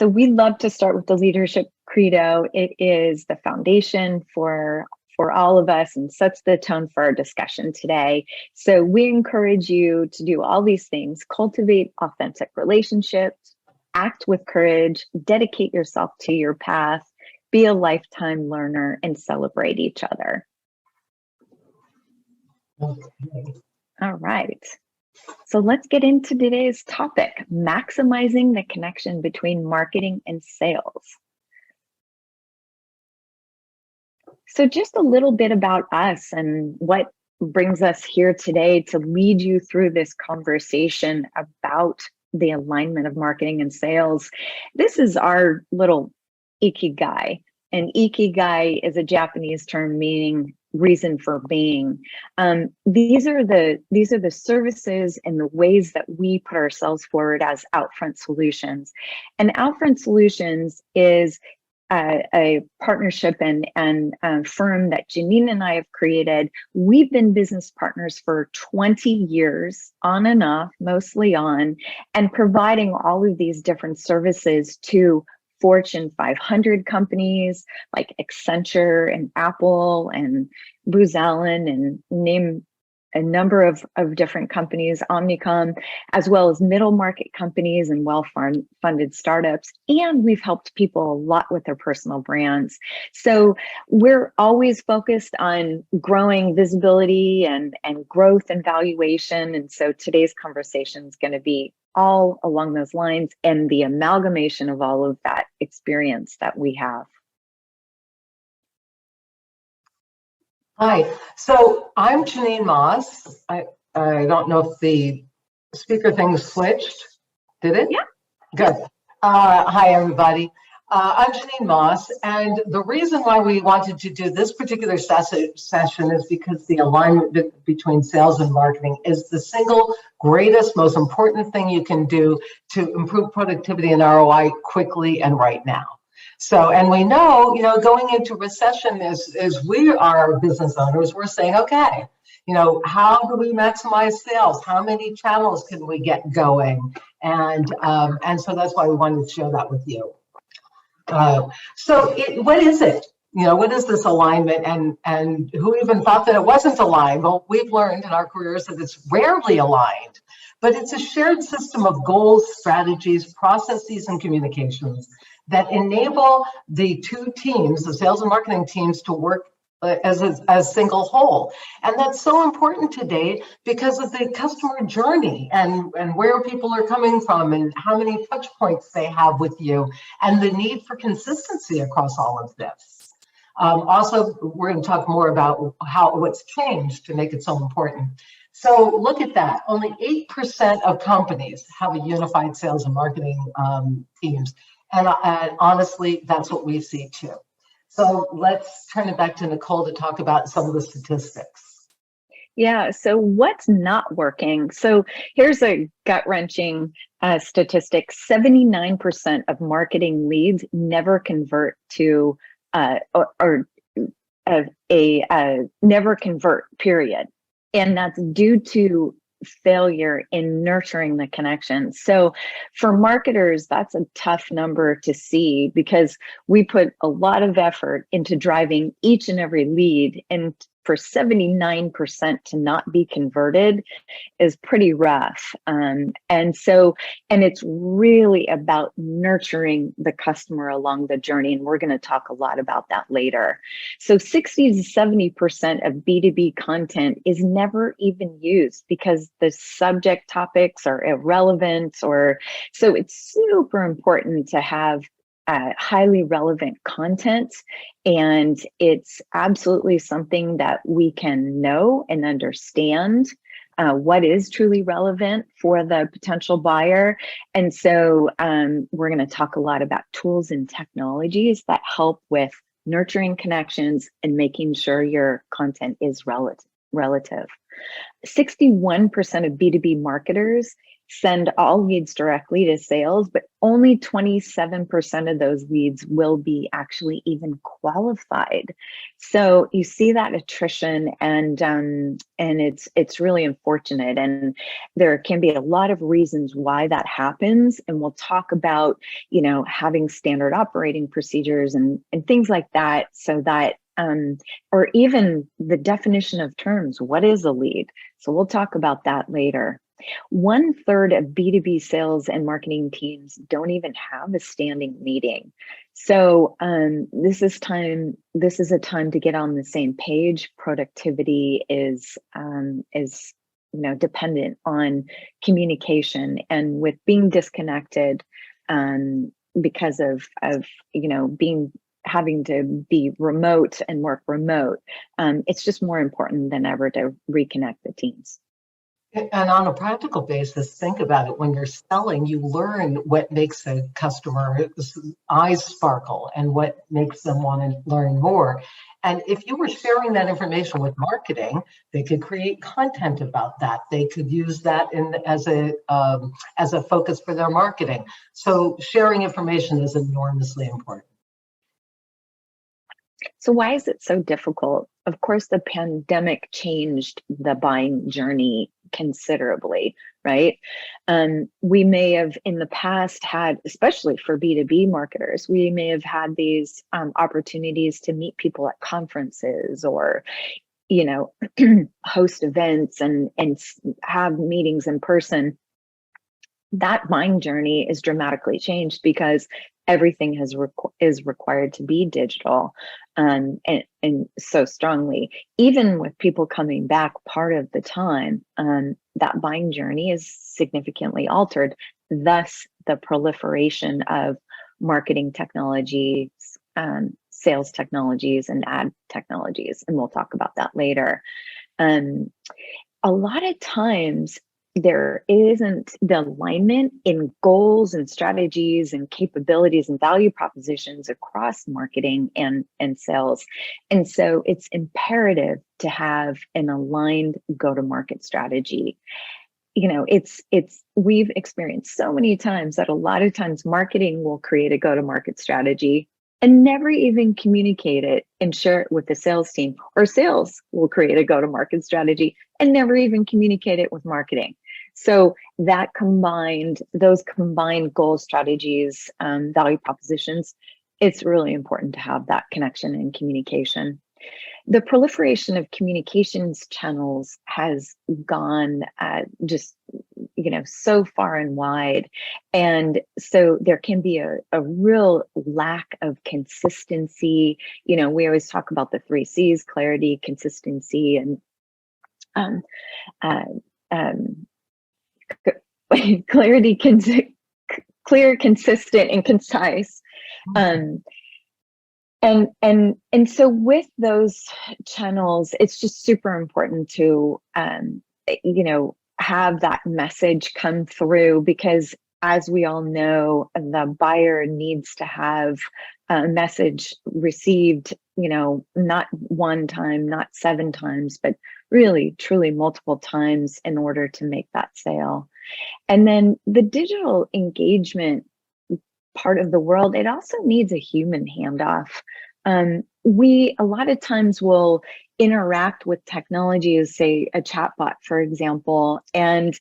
So we love to start with the leadership credo. It is the foundation for all of us and sets the tone for our discussion today. So we encourage you to do all these things: cultivate authentic relationships, act with courage, dedicate yourself to your path, be a lifetime learner, and celebrate each other. Okay. All right. So let's get into today's topic: maximizing the connection between marketing and sales. So just a little bit about us and what brings us here today to lead you through this conversation about the alignment of marketing and sales. This is our little ikigai. And ikigai is a Japanese term meaning reason for being. These are the services and the ways that we put ourselves forward as Outfront Solutions. And Outfront Solutions is a partnership and firm that Jeanine and I have created. We've been business partners for 20 years, on and off, mostly on, and providing all of these different services to Fortune 500 companies like Accenture and Apple and Booz Allen, and name a number of different companies, Omnicom, as well as middle market companies and well-funded startups. And we've helped people a lot with their personal brands. So we're always focused on growing visibility and growth and valuation. And so today's conversation is going to be all along those lines and the amalgamation of all of that experience that we have. Hi, so I'm Jeanine Moss. I don't know if the speaker thing switched. Did it? Yeah. Good. Hi, everybody. I'm Jeanine Moss, and the reason why we wanted to do this particular session is because the alignment between sales and marketing is the single greatest, most important thing you can do to improve productivity and ROI quickly and right now. So, and we know, going into recession is we are business owners, we're saying, okay, how do we maximize sales? How many channels can we get going? And so that's why we wanted to share that with you. What is it? What is this alignment, and who even thought that it wasn't aligned? Well, we've learned in our careers that it's rarely aligned, but it's a shared system of goals, strategies, processes, and communications that enable the two teams, the sales and marketing teams, to work as a single whole. And that's so important today because of the customer journey and where people are coming from and how many touch points they have with you and the need for consistency across all of this. Also, we're going to talk more about what's changed to make it so important. So look at that. Only 8% of companies have a unified sales and marketing teams. And honestly, that's what we see too. So let's turn it back to Nicole to talk about some of the statistics. Yeah, so what's not working? So here's a gut-wrenching statistic. 79% of marketing leads never convert to never convert, period. And that's due to failure in nurturing the connection. So for marketers, that's a tough number to see because we put a lot of effort into driving each and every lead, and for 79% to not be converted is pretty rough. And it's really about nurturing the customer along the journey. And we're going to talk a lot about that later. So 60 to 70% of B2B content is never even used because the subject topics are irrelevant, so it's super important to have highly relevant content, and it's absolutely something that we can know and understand what is truly relevant for the potential buyer. And so we're going to talk a lot about tools and technologies that help with nurturing connections and making sure your content is relative. 61% of B2B marketers send all leads directly to sales, but only 27% of those leads will be actually even qualified. So you see that attrition, and it's really unfortunate. And there can be a lot of reasons why that happens. And we'll talk about, having standard operating procedures and things like that, so that or even the definition of terms. What is a lead? So we'll talk about that later. 1/3 of B2B sales and marketing teams don't even have a standing meeting. So this is a time to get on the same page. Productivity is dependent on communication, and with being disconnected because of having to be remote and work remote, it's just more important than ever to reconnect the teams. And on a practical basis, think about it. When you're selling, you learn what makes a customer's eyes sparkle and what makes them want to learn more. And if you were sharing that information with marketing, they could create content about that. They could use that as a focus for their marketing. So sharing information is enormously important. So why is it so difficult? Of course, the pandemic changed the buying journey considerably, right? We may have in the past had, especially for B2B marketers, we may have had these opportunities to meet people at conferences, or host events and have meetings in person. That buying journey is dramatically changed because everything is required to be digital, and so strongly. Even with people coming back part of the time, that buying journey is significantly altered. Thus, the proliferation of marketing technologies, sales technologies, and ad technologies, and we'll talk about that later. A lot of times, there isn't the alignment in goals and strategies and capabilities and value propositions across marketing and sales. And so it's imperative to have an aligned go-to-market strategy. We've experienced so many times that a lot of times marketing will create a go-to-market strategy and never even communicate it and share it with the sales team, or sales will create a go-to-market strategy and never even communicate it with marketing. So those combined goal strategies, value propositions, it's really important to have that connection and communication. The proliferation of communications channels has gone so far and wide. And so there can be a real lack of consistency. We always talk about the 3 C's: clarity, consistency, and clarity, clear, consistent, and concise. And so with those channels, it's just super important to have that message come through, because as we all know, the buyer needs to have a message received, not one time, not 7 times, but really, truly multiple times in order to make that sale. And then the digital engagement part of the world, it also needs a human handoff. We a lot of times will interact with technology as, say, a chatbot, for example, and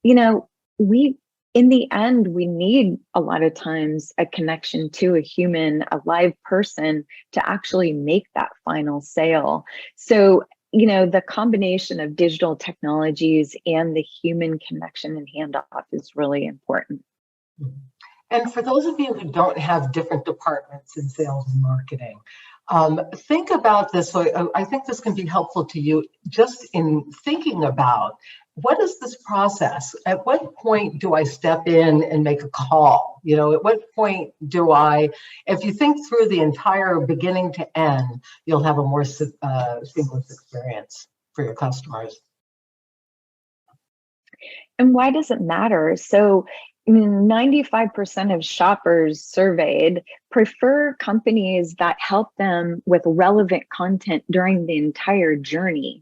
in the end, we need a lot of times a connection to a human, a live person, to actually make that final sale. So the combination of digital technologies and the human connection and handoff is really important. And for those of you who don't have different departments in sales and marketing, think about this. So I think this can be helpful to you just in thinking about, what is this process? At what point do I step in and make a call? At what point if you think through the entire beginning to end, you'll have a more seamless experience for your customers. And why does it matter? So 95% of shoppers surveyed prefer companies that help them with relevant content during the entire journey,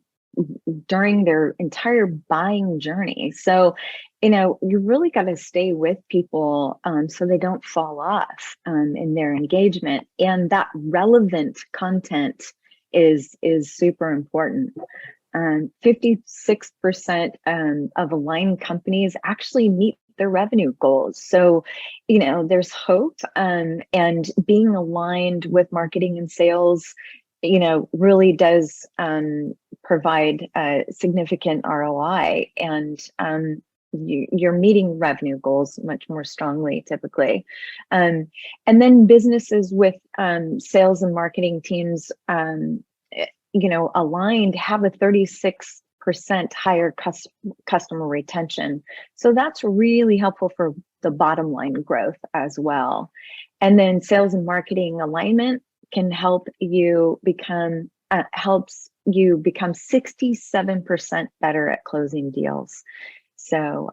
during their entire buying journey. So, you really got to stay with people so they don't fall off in their engagement. And that relevant content is super important. 56% of aligned companies actually meet their revenue goals. So, there's hope, and being aligned with marketing and sales, really does provide a significant ROI, and you're meeting revenue goals much more strongly typically. And then businesses with sales and marketing teams, aligned, have a 36% higher customer retention. So that's really helpful for the bottom line growth as well. And then sales and marketing alignment can help you become helps you become 67% better at closing deals. So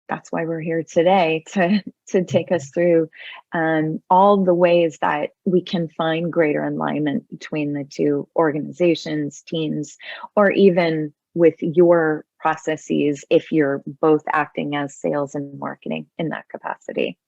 that's why we're here today, to take us through all the ways that we can find greater alignment between the two organizations, teams, or even with your processes if you're both acting as sales and marketing in that capacity.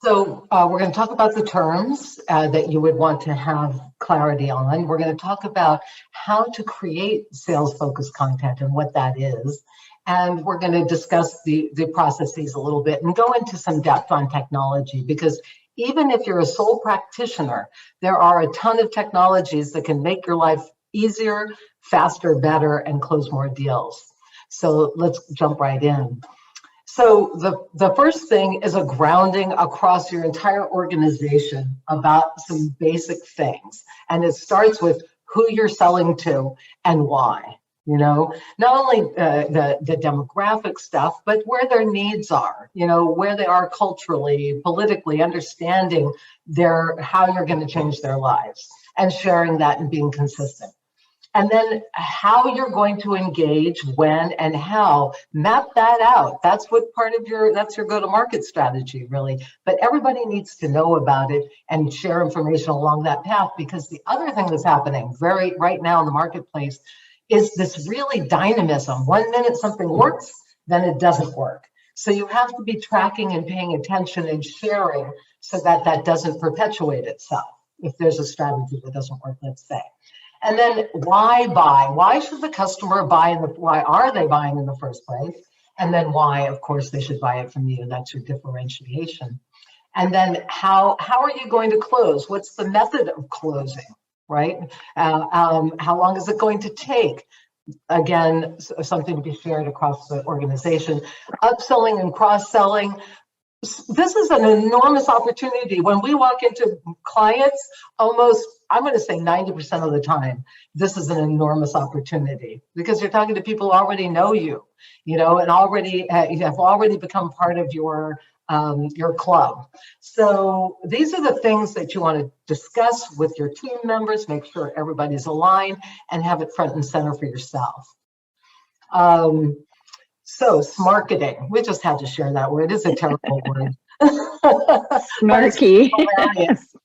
So we're going to talk about the terms that you would want to have clarity on. We're going to talk about how to create sales-focused content and what that is. And we're going to discuss the processes a little bit and go into some depth on technology, because even if you're a sole practitioner, there are a ton of technologies that can make your life easier, faster, better, and close more deals. So let's jump right in. So the first thing is a grounding across your entire organization about some basic things. And it starts with who you're selling to and why. Not only the demographic stuff, but where their needs are, where they are culturally, politically, understanding how you're going to change their lives, and sharing that and being consistent. And then how you're going to engage, when and how, map that out. That's what part of that's your go-to-market strategy, really. But everybody needs to know about it and share information along that path, because the other thing that's happening right now in the marketplace is this really dynamism. 1 minute something works, then it doesn't work. So you have to be tracking and paying attention and sharing so that doesn't perpetuate itself if there's a strategy that doesn't work, let's say. And then why buy? Why should the customer buy? Why are they buying in the first place? And then why, of course, they should buy it from you. That's your differentiation. And then how are you going to close? What's the method of closing, right? How long is it going to take? Again, something to be shared across the organization. Upselling and cross-selling. This is an enormous opportunity. When we walk into clients, almost, I'm going to say 90% of the time, this is an enormous opportunity, because you're talking to people who already know you, and already have already become part of your club. So these are the things that you want to discuss with your team members, make sure everybody's aligned, and have it front and center for yourself. So smarketing, we just had to share that word. It's a terrible word. Snarky.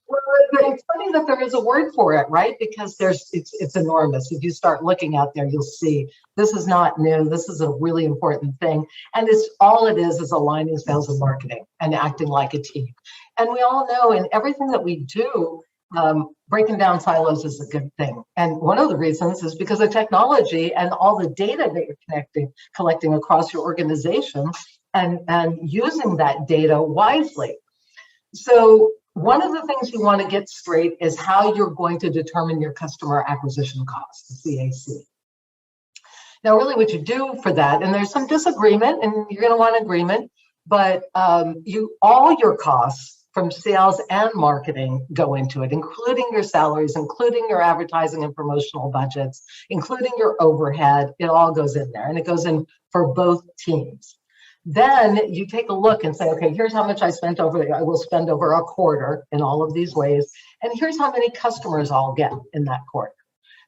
Well, it's funny that there is a word for it, right? Because it's enormous. If you start looking out there, you'll see this is not new. This is a really important thing. And all it is aligning sales and marketing and acting like a team. And we all know in everything that we do, breaking down silos is a good thing. And one of the reasons is because of technology and all the data that you're collecting across your organization, and using that data wisely. So one of the things you want to get straight is how you're going to determine your customer acquisition cost, the CAC. Now, really what you do for that, and there's some disagreement, and you're going to want agreement, but all your costs from sales and marketing go into it, including your salaries, including your advertising and promotional budgets, including your overhead. It all goes in there, and it goes in for both teams. Then you take a look and say, okay, here's how much I will spend over a quarter in all of these ways, and here's how many customers I'll get in that quarter.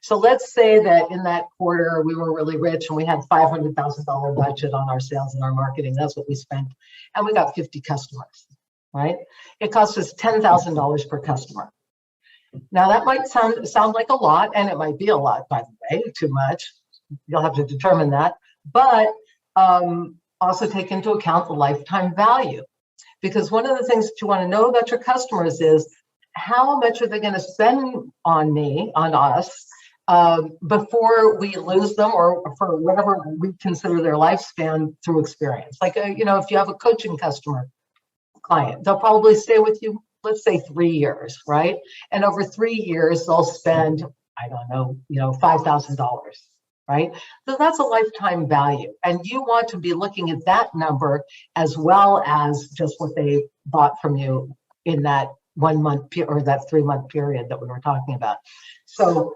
So let's say that in that quarter we were really rich and we had $500,000 budget on our sales and our marketing. That's what we spent, and we got 50 customers. Right? It costs us $10,000 per customer. Now that might sound like a lot, and it might be a lot, by the way, too much. You'll have to determine that. But also take into account the lifetime value. Because one of the things that you want to know about your customers is how much are they going to spend on me, on us, before we lose them, or for whatever we consider their lifespan through experience. Like, you know, if you have a coaching client, they'll probably stay with you, let's say 3 years, right? And over 3 years, they'll spend, I don't know, you know, $5,000, right? So that's a lifetime value. And you want to be looking at that number as well as just what they bought from you in that 1 month or that 3 month period that we were talking about. So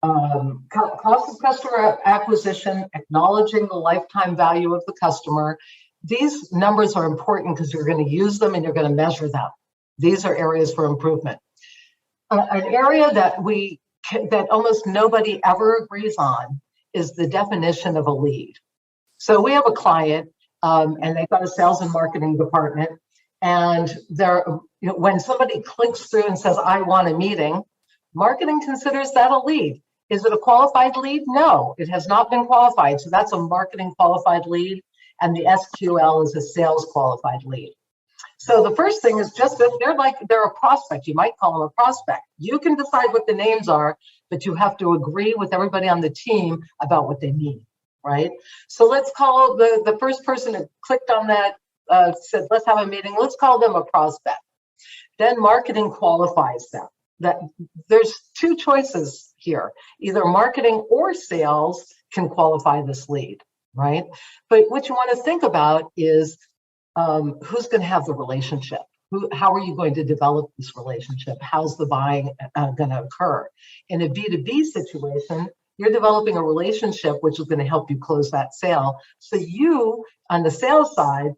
cost of customer acquisition, acknowledging the lifetime value of the customer. These numbers are important because you're going to use them and you're going to measure them. These are areas for improvement. An area that almost nobody ever agrees on is the definition of a lead. So we have a client, and they've got a sales and marketing department, and when somebody clicks through and says, "I want a meeting," marketing considers that a lead. Is it a qualified lead? No, it has not been qualified. So that's a marketing qualified lead, and the SQL is a sales qualified lead. So the first thing is just that they're a prospect. You might call them a prospect. You can decide what the names are, but you have to agree with everybody on the team about what they mean, right? So let's call the first person who clicked on that, said, "Let's have a meeting." Let's call them a prospect. Then marketing qualifies them. That there's two choices here. Either marketing or sales can qualify this lead, right? But what you want to think about is who's going to have the relationship? How are you going to develop this relationship? How's the buying going to occur? In a B2B situation, you're developing a relationship which is going to help you close that sale. So you, on the sales side,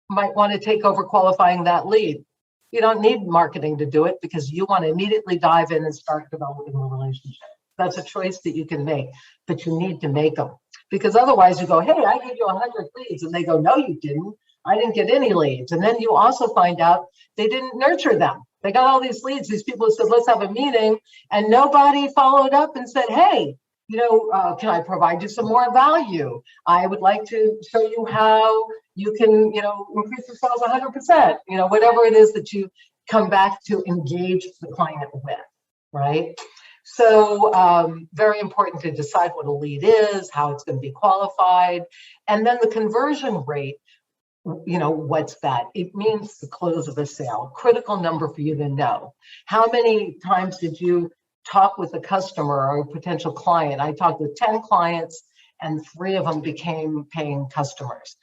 might want to take over qualifying that lead. You don't need marketing to do it because you want to immediately dive in and start developing a relationship. That's a choice that you can make, but you need to make them. Because otherwise you go, "Hey, I gave you 100 leads." And they go, "No, you didn't. I didn't get any leads." And then you also find out they didn't nurture them. They got all these leads. These people said, "Let's have a meeting." And nobody followed up and said, "Hey, you know, can I provide you some more value? I would like to show you how you can, you know, increase your sales 100%, you know, whatever it is that you come back to engage the client with, right? So very important to decide what a lead is, how it's going to be qualified, and then the conversion rate. You know, what's that? It means the close of a sale. Critical number for you to know. How many times did you talk with a customer or a potential client? I talked with 10 clients and 3 of them became paying customers.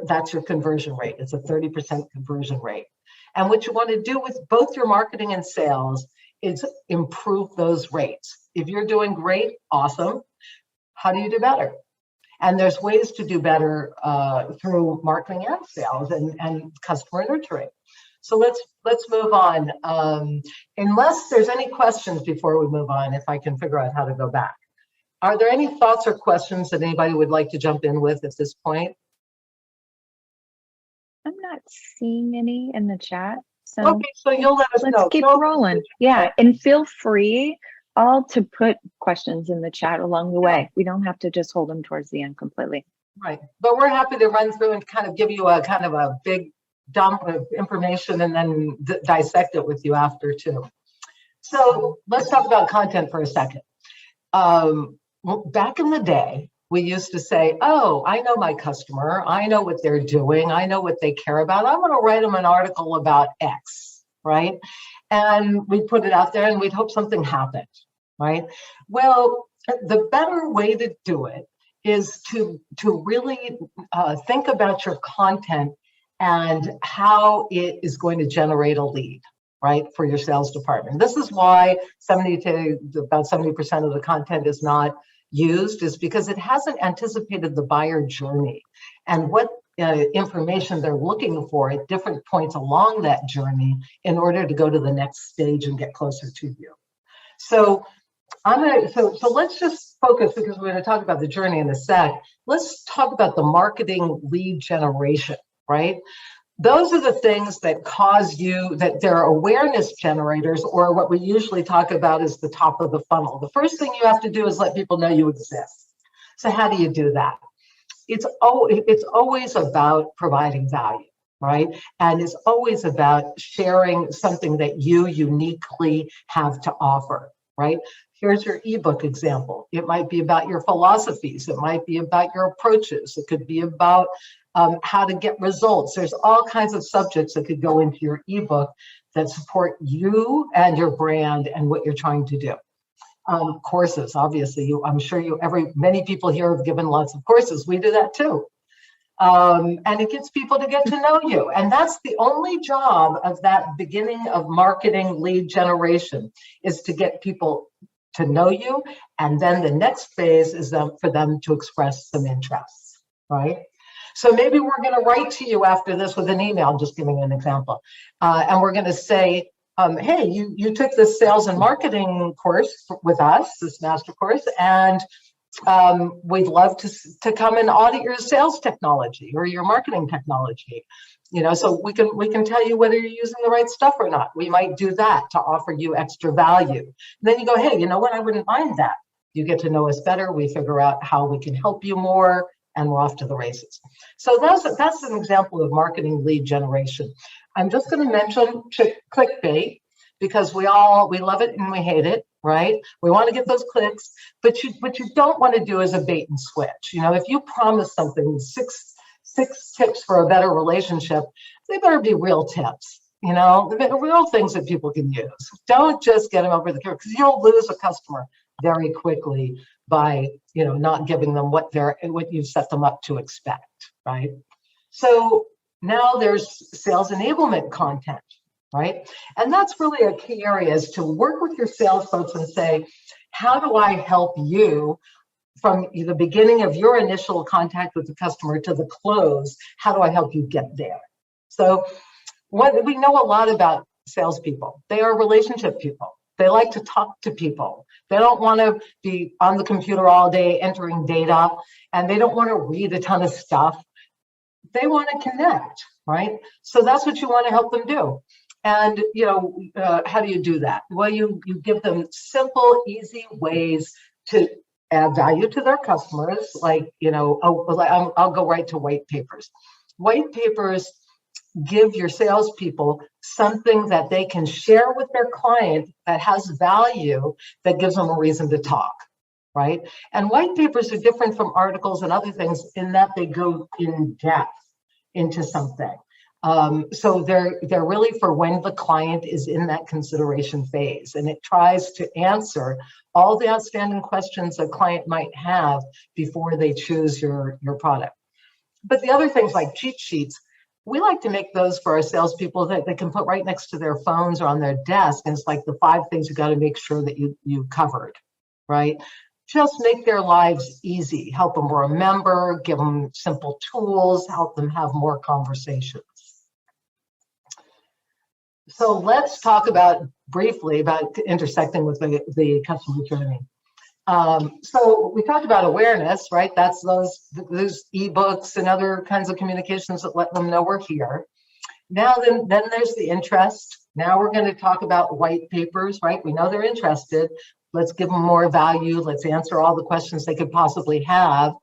That's your conversion rate. It's a 30% conversion rate. And what you want to do with both your marketing and sales is improve those rates. If you're doing great, awesome. How do you do better? And there's ways to do better through marketing and sales and customer nurturing. So let's move on. Unless there's any questions before we move on, if I can figure out how to go back. Are there any thoughts or questions that anybody would like to jump in with at this point? I'm not seeing any in the chat. So okay, so you'll let us know. Let's keep rolling. Yeah, and feel free all to put questions in the chat along the way. We don't have to just hold them towards the end completely. Right, but we're happy to run through and kind of give you a kind of a big dump of information and then dissect it with you after too. So let's talk about content for a second. Well, back in the day, we used to say, "Oh, I know my customer. I know what they're doing. I know what they care about. I'm going to write them an article about X," right? And we put it out there and we'd hope something happened, right? Well, the better way to do it is to really think about your content and how it is going to generate a lead, right, for your sales department. This is why about 70% of the content is not used, is because it hasn't anticipated the buyer journey and what information they're looking for at different points along that journey in order to go to the next stage and get closer to you. So so let's just focus, because we're going to talk about the journey in a sec. Let's talk about the marketing lead generation, right? those are the things that cause you, that they're awareness generators, or what we usually talk about is the top of the funnel. The first thing you have to do is let people know you exist. So how do you do that? It's always about providing value, right? And it's always about sharing something that you uniquely have to offer, right? Here's your ebook example. It might be about your philosophies. It might be about your approaches. It could be about how to get results. There's all kinds of subjects that could go into your ebook that support you and your brand and what you're trying to do. Courses, obviously, I'm sure many people here have given lots of courses. We do that too. And it gets people to get to know you. And that's the only job of that beginning of marketing lead generation, is to get people to know you. And then the next phase is for them to express some interest, right? So maybe we're going to write to you after this with an email, I'm just giving an example. And we're going to say, hey, you took this sales and marketing course with us, this master course, and we'd love to come and audit your sales technology or your marketing technology. So we can tell you whether you're using the right stuff or not. We might do that to offer you extra value. And then you go, hey, you know what? I wouldn't mind that. You get to know us better. We figure out how we can help you more, and we're off to the races. So that's an example of marketing lead generation. I'm just going to mention clickbait, because we love it and we hate it, right? We want to get those clicks, but what you don't want to do is a bait and switch. If you promise something, six tips for a better relationship, they better be real tips, real things that people can use. Don't just get them over the counter, because you'll lose a customer very quickly by not giving them what you've set them up to expect, right? So now there's sales enablement content, right? And that's really a key area, is to work with your sales folks and say, how do I help you from the beginning of your initial contact with the customer to the close? How do I help you get there? So we know a lot about salespeople. They are relationship people. They like to talk to people. They don't want to be on the computer all day entering data, and they don't want to read a ton of stuff. They want to connect, right? So that's what you want to help them do. And, how do you do that? Well, you give them simple, easy ways to add value to their customers. Like, I'll go right to white papers. White papers give your salespeople something that they can share with their client that has value, that gives them a reason to talk, right? And white papers are different from articles and other things in that they go in depth into something. So they're really for when the client is in that consideration phase, and it tries to answer all the outstanding questions a client might have before they choose your product. But the other things like cheat sheets, we like to make those for our salespeople that they can put right next to their phones or on their desk. And it's like the 5 things you got to make sure that you covered, right? Just make their lives easy, help them remember, give them simple tools, help them have more conversations. So let's talk briefly about intersecting with the customer journey. So we talked about awareness, right? That's those ebooks and other kinds of communications that let them know we're here. Now then there's the interest. Now we're going to talk about white papers, right? We know they're interested. Let's give them more value. Let's answer all the questions they could possibly have.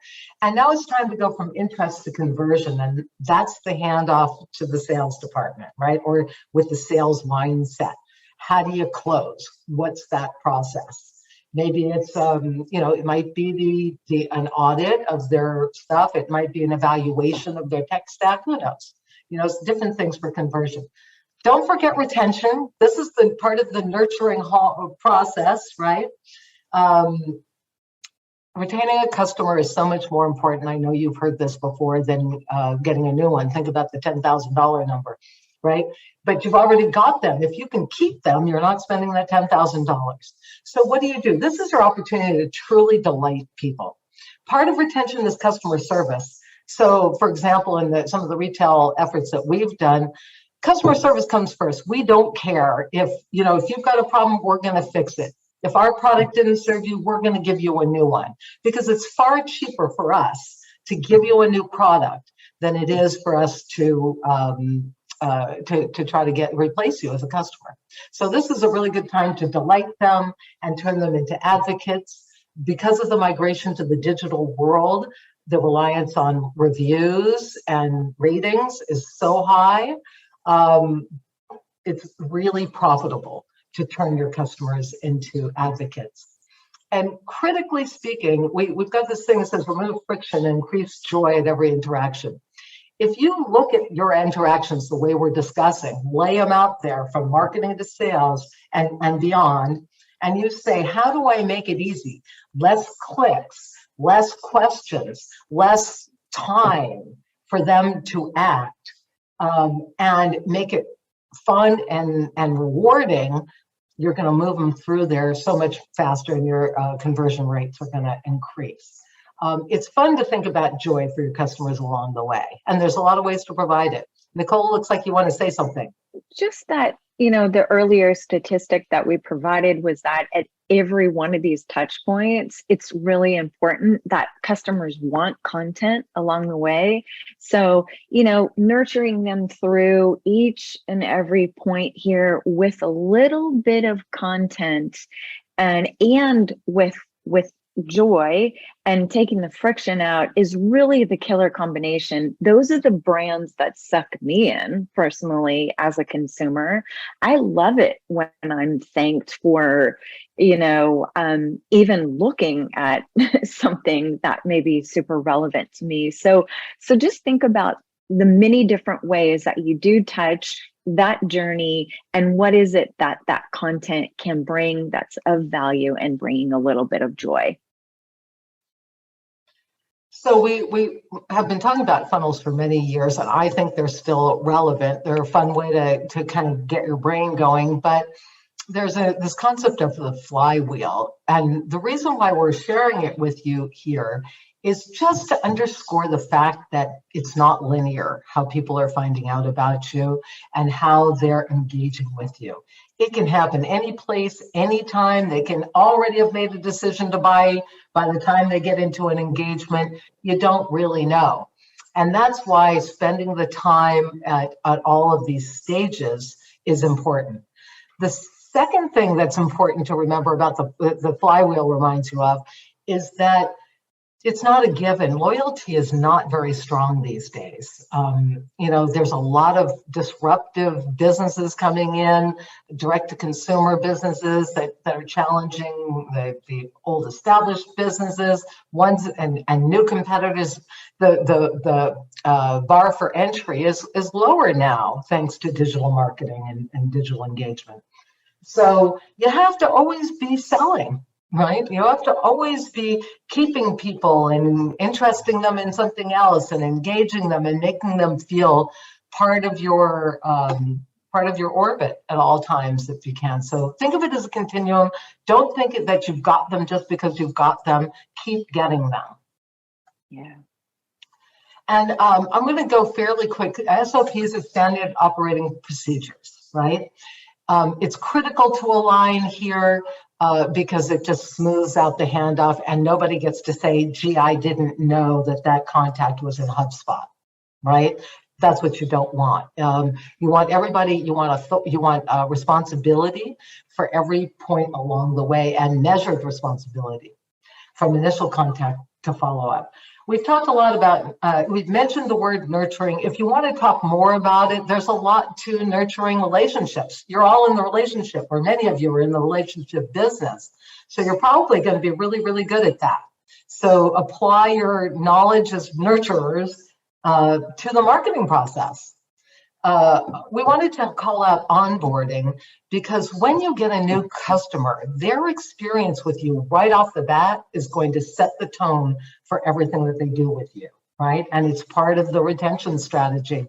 And now it's time to go from interest to conversion. And that's the handoff to the sales department, right? Or with the sales mindset. How do you close? What's that process? Maybe it's, it might be an audit of their stuff. It might be an evaluation of their tech stack. Who knows? It's different things for conversion. Don't forget retention. This is the part of the nurturing process, right? Retaining a customer is so much more important. I know you've heard this before than getting a new one. Think about the $10,000 number, right? But you've already got them. If you can keep them, you're not spending that $10,000. So what do? This is your opportunity to truly delight people. Part of retention is customer service. So for example, in some of the retail efforts that we've done, customer service comes first. We don't care if you've got a problem, we're going to fix it. If our product didn't serve you, we're going to give you a new one, because it's far cheaper for us to give you a new product than it is for us to try to replace you as a customer. So this is a really good time to delight them and turn them into advocates. Because of the migration to the digital world, the reliance on reviews and ratings is so high. It's really profitable to turn your customers into advocates. And critically speaking, we've got this thing that says remove friction and increase joy at every interaction. If you look at your interactions the way we're discussing, lay them out there from marketing to sales and beyond, and you say, how do I make it easy? Less clicks, less questions, less time for them to act, and make it fun and rewarding, you're going to move them through there so much faster, and your conversion rates are going to increase. It's fun to think about joy for your customers along the way, and there's a lot of ways to provide it. Nicole, looks like you want to say something. Just that, the earlier statistic that we provided was that at every one of these touch points, it's really important that customers want content along the way. So, nurturing them through each and every point here with a little bit of content and with joy and taking the friction out is really the killer combination. Those are the brands that suck me in personally as a consumer. I love it when I'm thanked for, even looking at something that may be super relevant to me. So just think about the many different ways that you do touch that journey, and what is it that content can bring that's of value and bringing a little bit of joy. So we have been talking about funnels for many years, and I think they're still relevant. They're a fun way to kind of get your brain going, but there's this concept of the flywheel. And the reason why we're sharing it with you here is just to underscore the fact that it's not linear, how people are finding out about you and how they're engaging with you. It can happen any place, anytime. They can already have made a decision to buy. By the time they get into an engagement, you don't really know. And that's why spending the time at all of these stages is important. The second thing that's important to remember about the flywheel reminds you of is that it's not a given. Loyalty is not very strong these days. There's a lot of disruptive businesses coming in, direct-to-consumer businesses that are challenging the old established businesses, and new competitors. The bar for entry is lower now, thanks to digital marketing and digital engagement. So you have to always be selling. Right? You have to always be keeping people and interesting them in something else and engaging them and making them feel part of your orbit at all times if you can. So think of it as a continuum. Don't think that you've got them just because you've got them. Keep getting them. Yeah. And I'm going to go fairly quick. SOPs are standard operating procedures, right? It's critical to align here. Because it just smooths out the handoff, and nobody gets to say, gee, I didn't know that contact was in HubSpot, right? That's what you don't want. You want everybody, you want responsibility for every point along the way, and measured responsibility from initial contact to follow up. We've talked a lot about, we've mentioned the word nurturing. If you want to talk more about it, there's a lot to nurturing relationships. You're all in the relationship, or many of you are in the relationship business. So you're probably going to be really, really good at that. So apply your knowledge as nurturers to the marketing process. We wanted to call out onboarding, because when you get a new customer, their experience with you right off the bat is going to set the tone for everything that they do with you, right? And it's part of the retention strategy.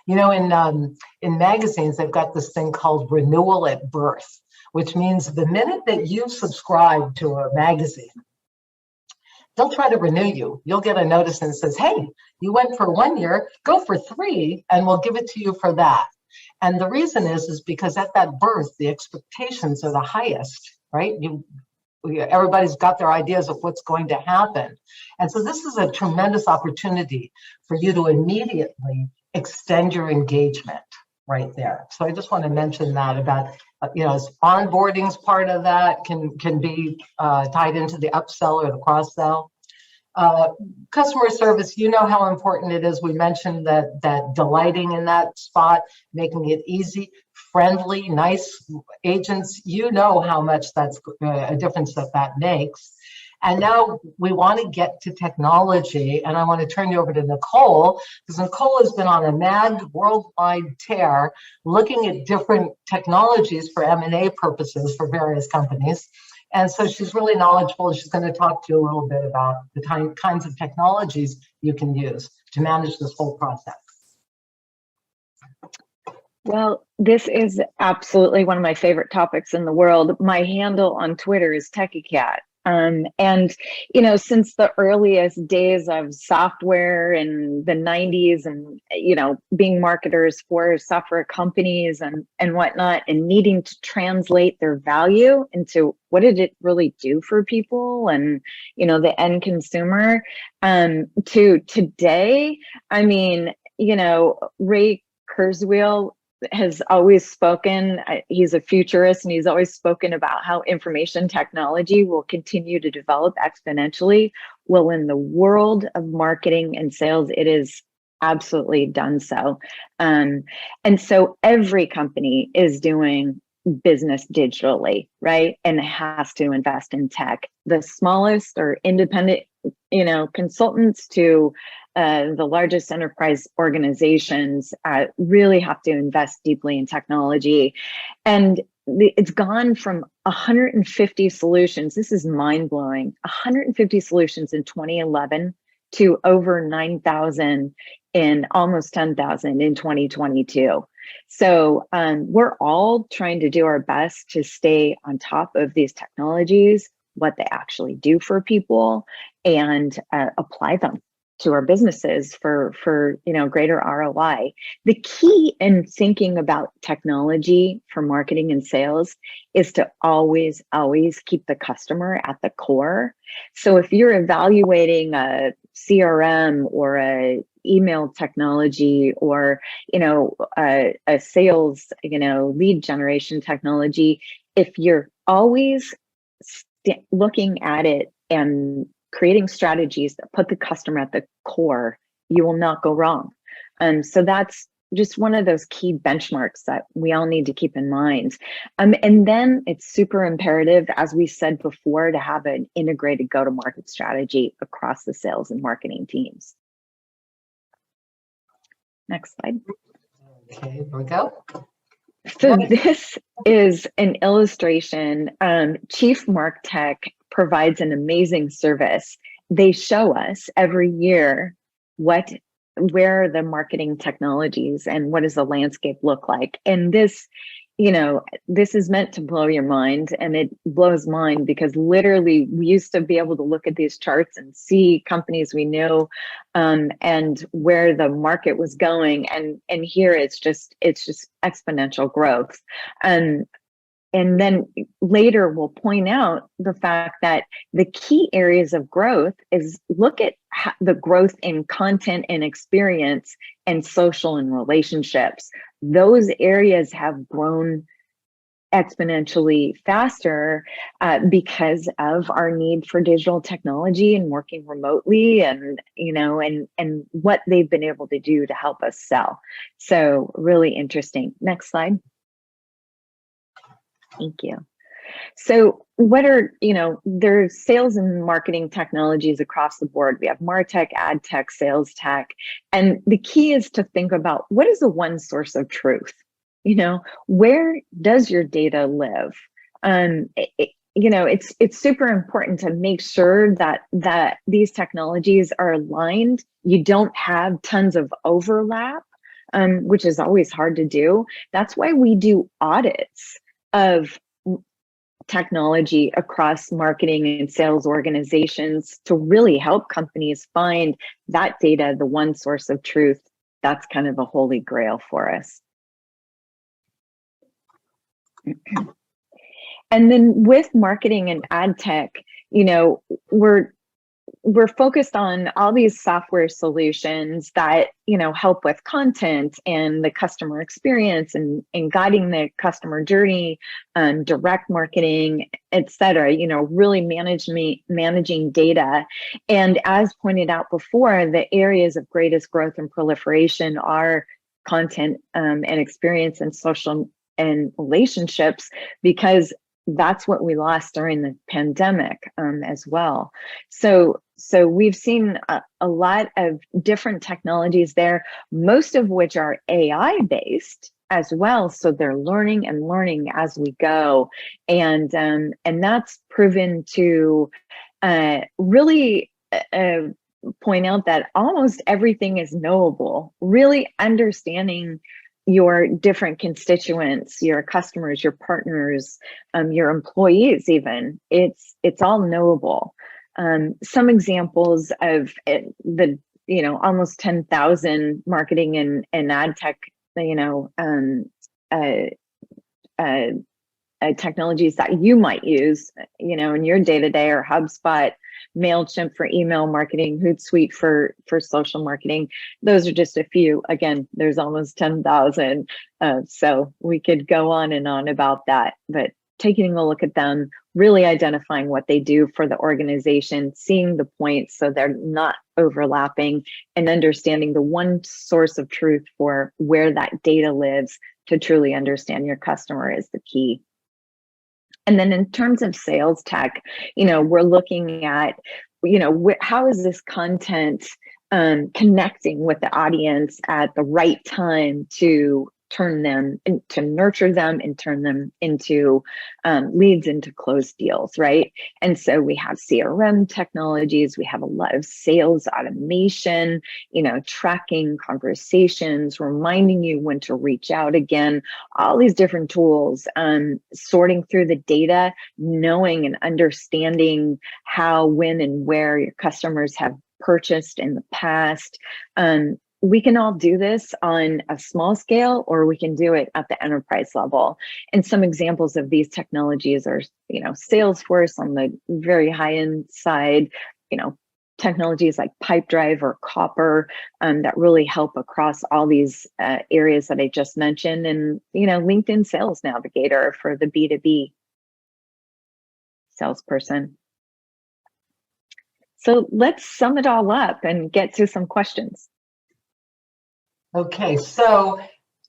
In magazines, they've got this thing called renewal at birth, which means the minute that you subscribe to a magazine, they'll try to renew you. You'll get a notice and it says, hey, you went for 1 year, go for 3, and we'll give it to you for that. And the reason is because at that birth, the expectations are the highest, right? everybody's got their ideas of what's going to happen. And so this is a tremendous opportunity for you to immediately extend your engagement right there. So I just want to mention that about, onboarding's part of that, can be tied into the upsell or the cross-sell. Customer service, you know how important it is. We mentioned that delighting in that spot, making it easy, friendly, nice agents, you know how much that's a difference that makes. And now we want to get to technology, and I want to turn you over to Nicole, because Nicole has been on a mad worldwide tear looking at different technologies for M&A purposes for various companies. And so she's really knowledgeable. She's going to talk to you a little bit about the kinds of technologies you can use to manage this whole process. Well, this is absolutely one of my favorite topics in the world. My handle on Twitter is TechieCat. And, since the earliest days of software in the 90s and, being marketers for software companies and whatnot, and needing to translate their value into what did it really do for people and, the end consumer, to today, Ray Kurzweil has always spoken, he's a futurist, and he's always spoken about how information technology will continue to develop exponentially. Well, in the world of marketing and sales, it is absolutely done so. And so every company is doing business digitally, right? And has to invest in tech. The smallest or independent, consultants to the largest enterprise organizations really have to invest deeply in technology. And it's gone from 150 solutions. This is mind blowing. 150 solutions in 2011 to over 9,000 in almost 10,000 in 2022. So we're all trying to do our best to stay on top of these technologies, what they actually do for people, and apply them to our businesses for greater ROI. The key in thinking about technology for marketing and sales is to always keep the customer at the core. So if you're evaluating a CRM or a email technology or a sales lead generation technology, if you're always looking at it and creating strategies that put the customer at the core, you will not go wrong. So that's just one of those key benchmarks that we all need to keep in mind. And then it's super imperative, as we said before, to have an integrated go-to-market strategy across the sales and marketing teams. Next slide. Okay, here we go. So this is an illustration. Chief MarTech provides an amazing service. They show us every year where the marketing technologies and what does the landscape look like. And this, this is meant to blow your mind, and it blows mine because literally we used to be able to look at these charts and see companies we knew and where the market was going. And here it's just exponential growth. And then later we'll point out the fact that the key areas of growth is look at the growth in content and experience and social and relationships. Those areas have grown exponentially faster because of our need for digital technology and working remotely and what they've been able to do to help us sell. So really interesting. Next slide. Thank you. So what are, there's sales and marketing technologies across the board. We have MarTech, ad tech, sales tech. And the key is to think about what is the one source of truth? Where does your data live? It's super important to make sure that these technologies are aligned. You don't have tons of overlap, which is always hard to do. That's why we do audits of technology across marketing and sales organizations to really help companies find that data, the one source of truth. That's kind of a holy grail for us. And then with marketing and ad tech, you know, we're focused on all these software solutions that, you know, help with content and the customer experience and guiding the customer journey, direct marketing, et cetera, you know, really managing data. And as pointed out before, the areas of greatest growth and proliferation are content, and experience and social and relationships, because that's what we lost during the pandemic, as well. So we've seen a lot of different technologies there, most of which are AI based as well. So they're learning and learning as we go, and that's proven to really point out that almost everything is knowable. Really understanding your different constituents, your customers, your partners, your employees, even, it's all knowable. Some examples of the, you know, almost 10,000 marketing and ad tech, you know, technologies that you might use, you know, in your day-to-day, or HubSpot, MailChimp for email marketing, Hootsuite for social marketing. Those are just a few. Again, there's almost 10,000. So we could go on and on about that, but taking a look at them, really identifying what they do for the organization, seeing the points so they're not overlapping, and understanding the one source of truth for where that data lives to truly understand your customer is the key. And then in terms of sales tech, you know, we're looking at, you know, how is this content connecting with the audience at the right time to turn them, to nurture them and turn them into leads, into closed deals, right? And so we have CRM technologies, we have a lot of sales automation, you know, tracking conversations, reminding you when to reach out again, all these different tools, sorting through the data, knowing and understanding how, when, and where your customers have purchased in the past. We can all do this on a small scale, or we can do it at the enterprise level. And some examples of these technologies are, you know, Salesforce on the very high end side, you know, technologies like Pipedrive or Copper, that really help across all these areas that I just mentioned. And, you know, LinkedIn Sales Navigator for the B2B salesperson. So let's sum it all up and get to some questions. Okay, so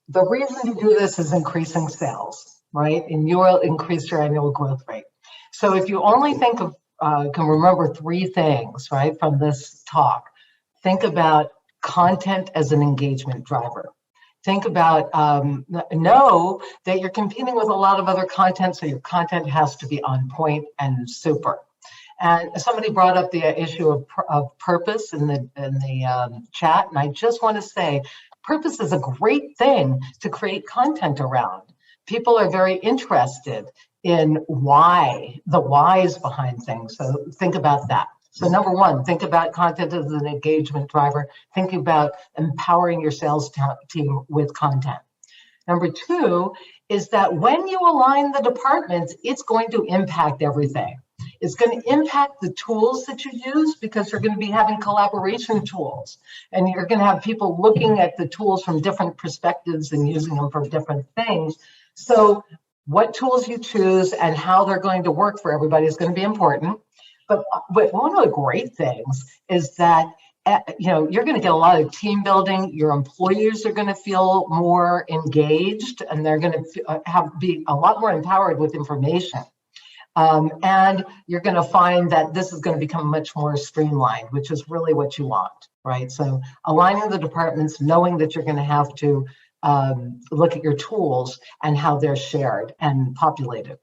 the reason to do this is increasing sales, right? And you will increase your annual growth rate. So if you only think of, can remember three things, right, from this talk, think about content as an engagement driver. Think about, know that you're competing with a lot of other content, so your content has to be on point and super. And somebody brought up the issue of purpose in the chat, and I just want to say, purpose is a great thing to create content around. People are very interested in why, the whys behind things. So think about that. So number one, think about content as an engagement driver. Think about empowering your sales team with content. Number two is that when you align the departments, it's going to impact everything. It's going to impact the tools that you use, because you're going to be having collaboration tools, and you're going to have people looking at the tools from different perspectives and using them for different things. So what tools you choose and how they're going to work for everybody is going to be important. But one of the great things is that, you know, you're going to get a lot of team building. Your employees are going to feel more engaged, and they're going to be a lot more empowered with information. And you're going to find that this is going to become much more streamlined, which is really what you want, right? So aligning the departments, knowing that you're going to have to look at your tools and how they're shared and populated.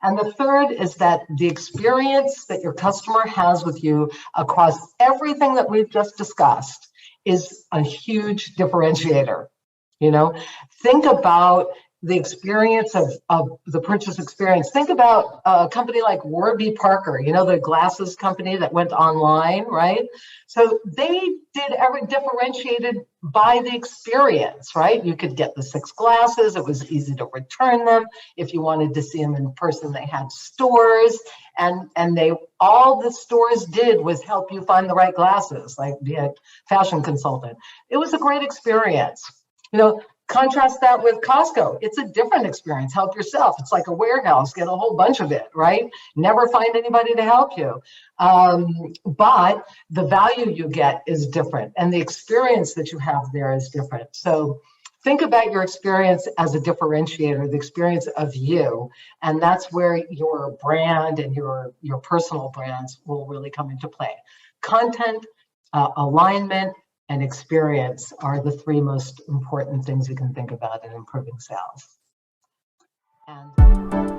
And the third is that the experience that your customer has with you across everything that we've just discussed is a huge differentiator. You know, think about the experience of the purchase experience. Think about a company like Warby Parker, you know, the glasses company that went online, right? So they did differentiated by the experience, right? You could get the 6 glasses. It was easy to return them. If you wanted to see them in person, they had stores, and all the stores did was help you find the right glasses, like be a fashion consultant. It was a great experience. You know, contrast that with Costco. It's a different experience. Help yourself. It's like a warehouse. Get a whole bunch of it, right? Never find anybody to help you. But the value you get is different, and the experience that you have there is different. So think about your experience as a differentiator, the experience of you, and that's where your brand and your personal brands will really come into play. Content, alignment, and experience are the 3 most important things you can think about in improving sales. And